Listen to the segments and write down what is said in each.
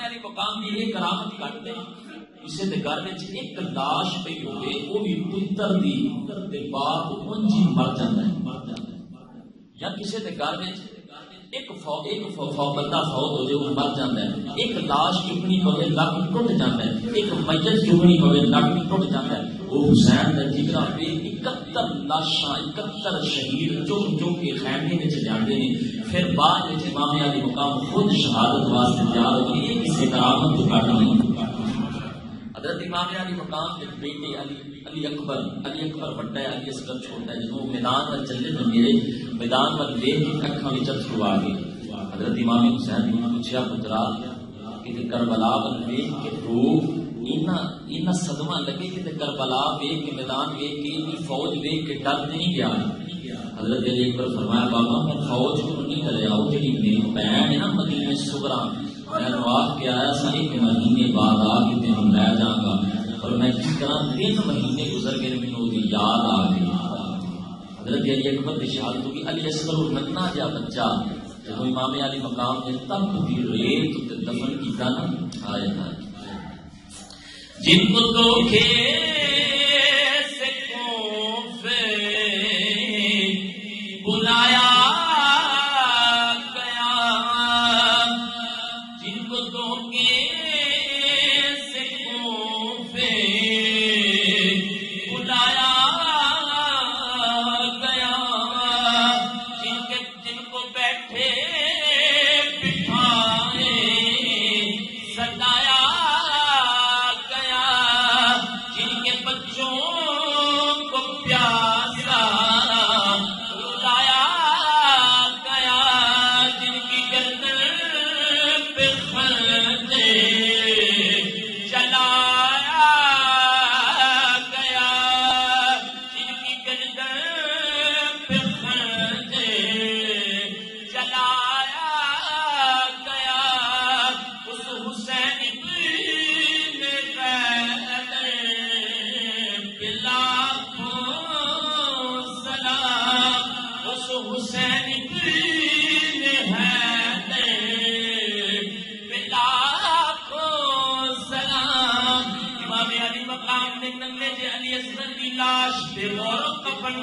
علی مقام کی ایک کرامت کرتے کسی دے گھر وچ ایک لاش پئی ہوے وہ بھی پتر دی تے باپ اونجی مر جاندا ہے یا کسی دے گھر وچ ایک بندہ فوت ہو جائے وہ مر جاتا ہے ایک لاش چکنی پوے لک ٹوٹ جاتا ہے ایک میت چکنی پوے لک ٹوٹ جاتا ہے وہ حسین کا جگرا پہ 71 لاشاں 71 شہید چک چک کے خیمے میں جاتے ہیں پھر بعد میں امام علی مقام خود شہادت واسطے تیار ہو گئی کسی کرامت تو کاٹ نہیں حضرت امام علی مقام کے بیٹے علی اکبر بڑا ہے علی اصغر چھوٹا ہے جب میدان میں چلے تو میرے میدان میں دیکھ کے اکھاں وچ اتھرو آ گئے حضرت امام حسین نے پوچھا پترا کہ کربلا ول ویکھ کے رو اینا صدمہ لگے کہ کربلا ویکھ کے میدان ویکھ کے اتنی فوج ویکھ کے ڈر نہیں گیا حضرت علی اکبر فرمایا بابا میں فوج کو نہیں کرے آؤ جڑی میری بہن ہے نا مدینہ صغرا میں نواز کے آیا سا ایک مہینے بعد آ کے تینوں لے جاؤں گا اور میں کس طرح 3 مہینے گزر گئے مجھے یاد آ گئی حضرت علی اکبر کی شہادت ہوگی علی اصغر ننا جا بچہ جب امام علی مقام نے تب بھی ریت دفن کیتا نا آیا جن کو دھوکے سے خوف بلایا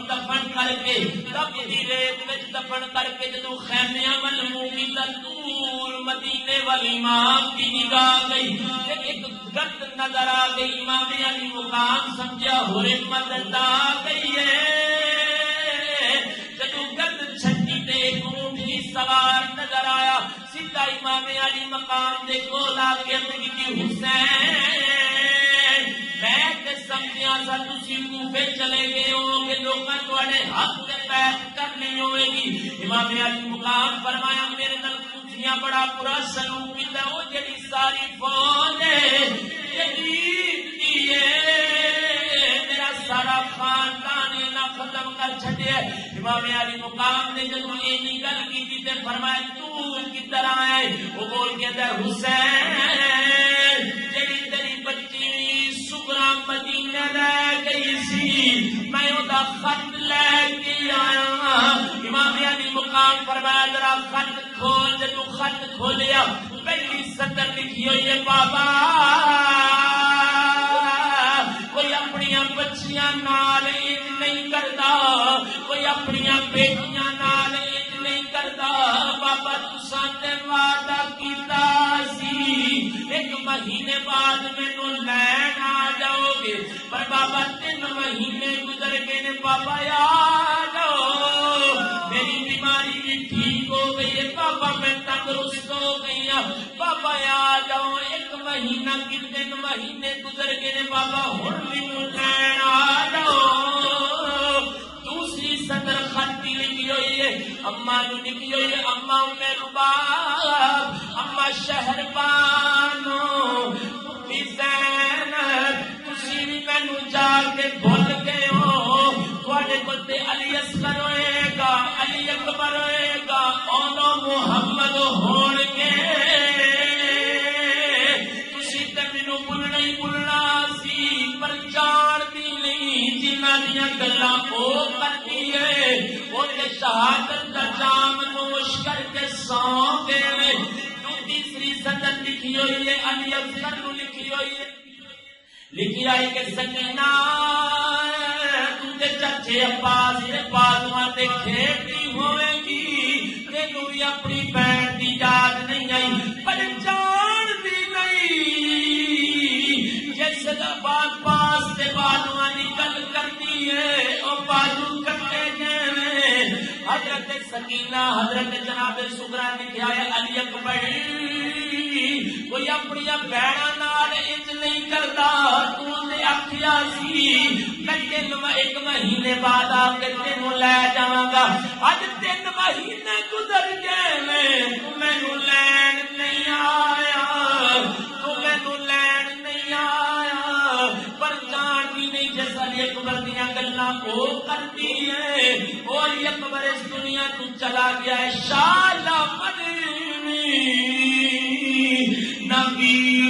دفن کر کے تب دی ریت وچ دفن کر کے جدو خیمیاں ول موکی دور مدینے والی امام کی نگاہ گئی ایک گرد نظر آ گئی امام علی مقام سمجھا ہور مدد آ گئی ہے جدو گرد چھٹی تے اونٹ ہی سوار نظر آیا سیدھا امام علی مقام دے کول آ کے کی حسین میں تے سمجھیا سا تسی کوفے چلے گئے ہو کہ لوکاں تواڈے ہاتھ تے بیعت کرنی ہوے گی امام علی مقام فرمایا میرے نال پوچھیاں بڑا برا سلوک کیتا او جڑی ساری فوج ہے یزید ہے میرا سارا خاندان نہ ختم کر چھڈیا امام علی مقام نے جدوں اینی گل کیتی تے فرمایا تو کدھر آیا ہے وہ بول کے تے حسین جڑی تیری بچی مدینہ لے گئی سی میں ادا خط لے کے آیا امام علی مقام فرمایا ذرا خط کھول جب خط کھولیا پہلی سطر لکھی ہوئی ہے بابا کوئی اپنی بچیاں نال انج نہیں کرتا کوئی اپنی بیٹیاں نال انج نہیں کرتا بابا تساں تے وعدہ کیتا سی 1 مہینے بعد مینوں لین آ جاؤ گے پر بابا 3 مہینے گزر گئے نے بابا یاد میری بیماری بھی ٹھیک ہو گئی ہے بابا میں تندرست ہو گئی ہوں بابا آ جاؤ 1 مہینہ کی 3 مہینے گزر گئے نے بابا ہن مینوں لین آ جاؤ دوسری سطر خط لکھی ہوئی ہے اماں نو لکھی ہوئی ہے اماں میں رباب اماں شہر بانو بھی زینب تسی بھی مینوں جا کے بھول گئے ہو تواڈے کول تے علی اصغر ہوئے گا علی اکبر ہوئے گا اونو محمد ہون گے تسی تے مینوں بھولنا ہی بھولنا سی پر جان دی نہیں جنہاں دیاں گلاں او کرتی ہے او تے شہادت دا جام نوش کر کے سو گئے تیسری سطر لکھی ہوئی ہے، علی افضل نو لکھی ہوئی ہے، لکھی آئی کہ سکینہ تو تے چچے عباس دے بازواں تے کھیڈتی ہوے گی، تینوں بھی اپنی بہن دی یاد نہیں آئی، پر جان دی نہیں جس دا عباس دے بازواں دی گل کرتی ہے او بازو کٹے گئے۔ حضرت سکینہ حضرت جناب سغرا لکھیا ہے علی اکبر کوئی اپنی بہناں نال انج نہیں کردا، تو نے آکھیا سی میں تینوں ایک مہینے بعد آ کے تینوں لے جاواں گا، اج 3 مہینے گزر گئے تو مینوں لین نہیں آیا، تو مینوں لین نہیں آیا، پر جان بھی نہیں جس علی اکبر دیاں گلاں او کرتی ہے، او علی اکبر اس دنیا تو چلا گیا ہے، شالا مدنی نبی